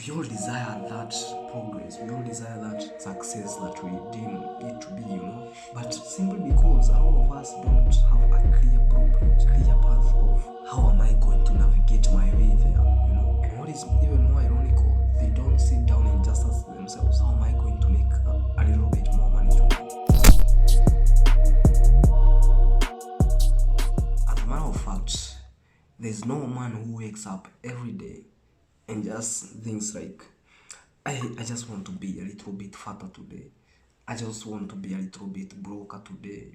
we all desire that progress, we all desire that success that we deem it to be, but simply because a lot of us don't have a clear blueprint, clear path of how am I going to navigate my way there, And what is even more ironical, they don't sit down and just ask themselves, how am I going to make a little bit more money today? As a matter of fact, there's no man who wakes up every day and just thinks like, I just want to be a little bit fatter today. I just want to be a little bit broker today,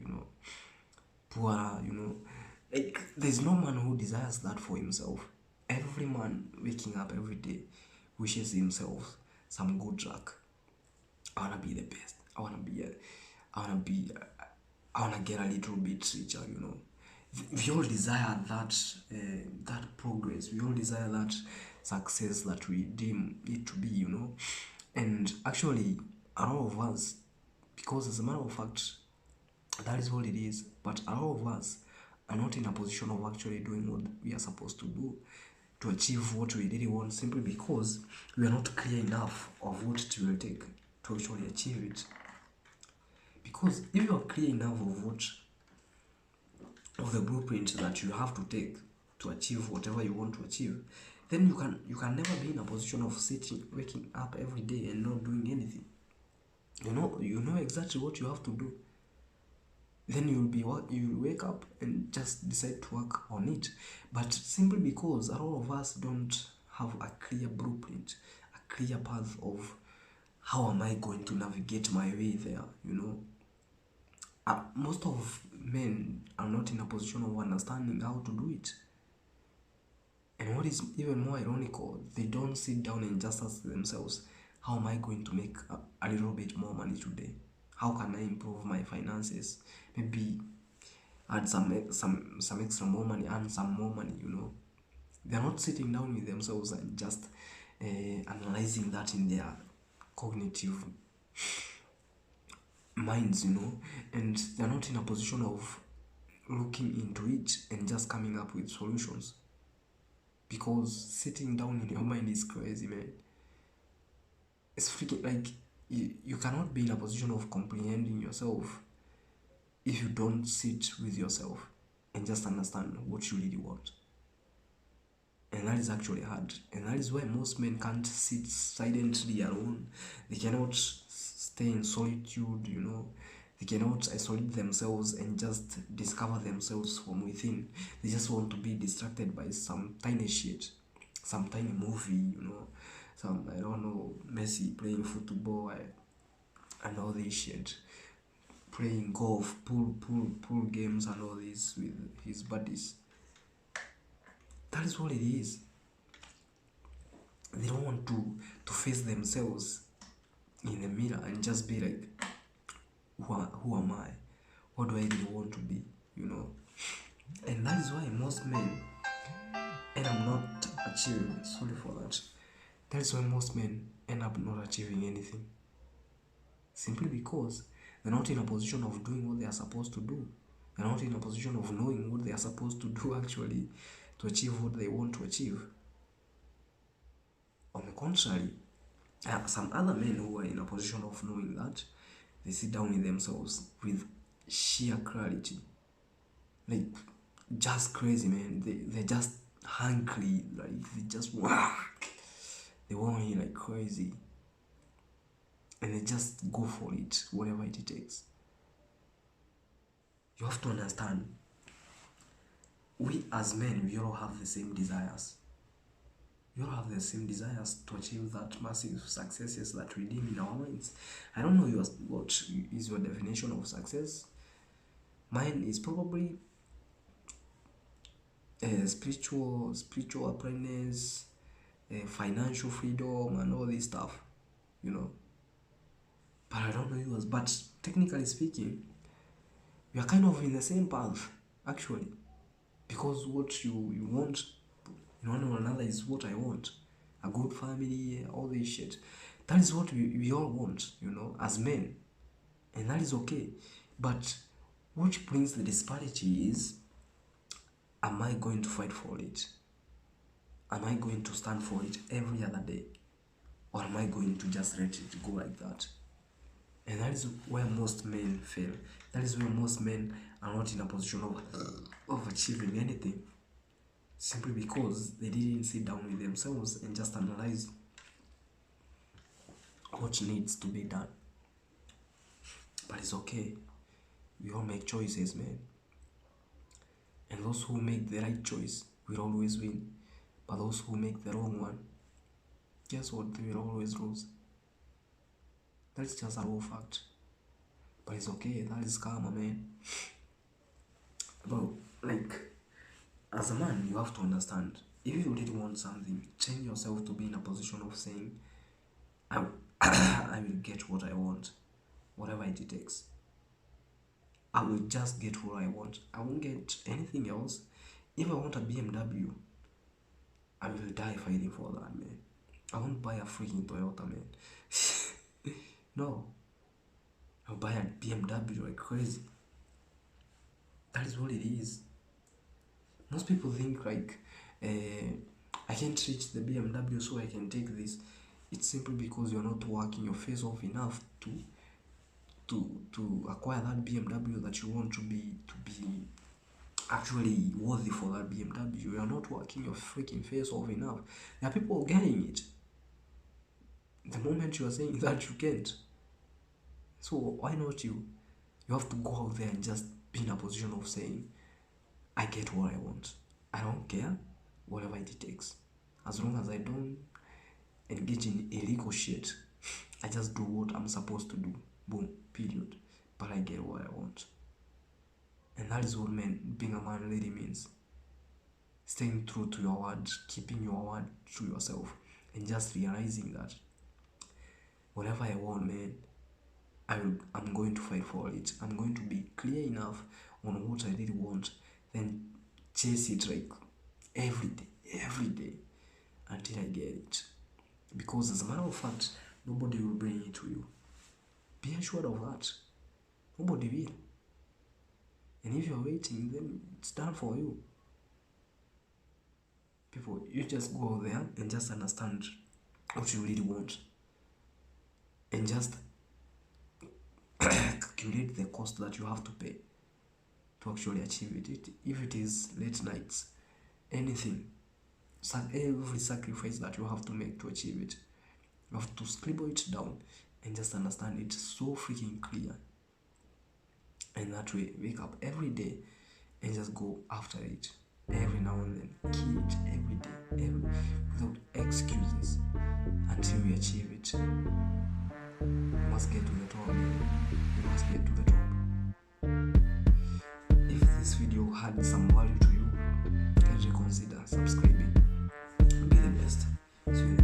poorer, Like, there's no man who desires that for himself. Every man waking up every day wishes himself some good luck. I wanna be the best. I wanna get a little bit richer, We all desire that progress. We all desire that success that we deem it to be, And actually, a lot of us, because as a matter of fact, that is what it is. But a lot of us are not in a position of actually doing what we are supposed to do to achieve what we really want, simply because we are not clear enough of what it will take to actually achieve it. Because if you are clear enough of the blueprint that you have to take to achieve whatever you want to achieve, then you can never be in a position of waking up every day and not doing anything. You know exactly what you have to do. Then you'll wake up and just decide to work on it. But simply because a lot of us don't have a clear blueprint, a clear path of how am I going to navigate my way there, most of men are not in a position of understanding how to do it. And what is even more ironical, they don't sit down and just ask themselves, how am I going to make a little bit more money today? How can I improve my finances? Maybe add some extra more money, earn some more money, They're not sitting down with themselves and just analyzing that in their cognitive minds, and they're not in a position of looking into it and just coming up with solutions. Because sitting down in your mind is crazy, man. It's freaking like you cannot be in a position of comprehending yourself if you don't sit with yourself and just understand what you really want. And that is actually hard. And that is why most men can't sit silently alone. They cannot stay in solitude, They cannot isolate themselves and just discover themselves from within. They just want to be distracted by some tiny shit, some tiny movie, some, I don't know, Messi playing football and all this shit, playing golf, pool games and all this with his buddies. That is what it is. They don't want to face themselves in the mirror and just be like, who am I? What do I really want to be? And that is why most men end up not achieving. Sorry for that. That is why most men end up not achieving anything. Simply because they're not in a position of doing what they are supposed to do. They're not in a position of knowing what they are supposed to do actually to achieve what they want to achieve. On the contrary, some other men who are in a position of knowing that, they sit down with themselves with sheer clarity. Like, just crazy, man. They're just hungry. Like, they want it like crazy. And they just go for it, whatever it takes. You have to understand, we as men, we all have the same desires. We all have the same desires to achieve that massive successes that we deem in our minds. I don't know what is your definition of success. Mine is probably spiritual uprightness, financial freedom, and all this stuff, But I don't know yours. But technically speaking, we are kind of in the same path, actually, because what you want in one or another is what I want. A good family, all this shit. That is what we all want, as men. And that is okay. But what brings the disparity is, am I going to fight for it? Am I going to stand for it every other day? or am I going to just let it go like that? And that is where most men fail. That is where most men are not in a position of achieving anything, simply because they didn't sit down with themselves and just analyze what needs to be done. But it's okay. We all make choices, man. And those who make the right choice will always win. But those who make the wrong one, guess what? They will always lose. That's just a raw fact. But it's okay. That is karma, man. Bro, like, as a man, you have to understand. If you really want something, train yourself to be in a position of saying, I will get what I want, whatever it takes. I will just get what I want. I won't get anything else. If I want a BMW, I will die fighting for that, man. I won't buy a freaking Toyota, man. No. I'll buy a BMW like crazy. That is what it is. Most people think like, I can't reach the BMW, so I can take this. It's simply because you're not working your face off enough to acquire that BMW that you want to be actually worthy for that BMW. You are not working your freaking face off enough. There are people getting it. The moment you are saying that, you can't. So why not you? You have to go out there and just be in a position of saying, I get what I want. I don't care whatever it takes. As long as I don't engage in illegal shit, I just do what I'm supposed to do. Boom, period. But I get what I want. And that is what being a man really means. Staying true to your word, keeping your word to yourself, and just realizing that whatever I want, man, I'm going to fight for it. I'm going to be clear enough on what I really want, then chase it like every day until I get it. Because as a matter of fact, nobody will bring it to you. Be assured of that. Nobody will. And if you're waiting, then it's done for you. People, you just go out there and just understand what you really want. And just calculate the cost that you have to pay to actually achieve it. If it is late nights, anything, every sacrifice that you have to make to achieve it, you have to scribble it down and just understand it so freaking clear. And that way, wake up every day and just go after it. Every now and then, kill it every day, without excuses, until you achieve it. You must get to the top. You must get to the top. If this video had some value to you, kindly consider subscribing. Be the best. See you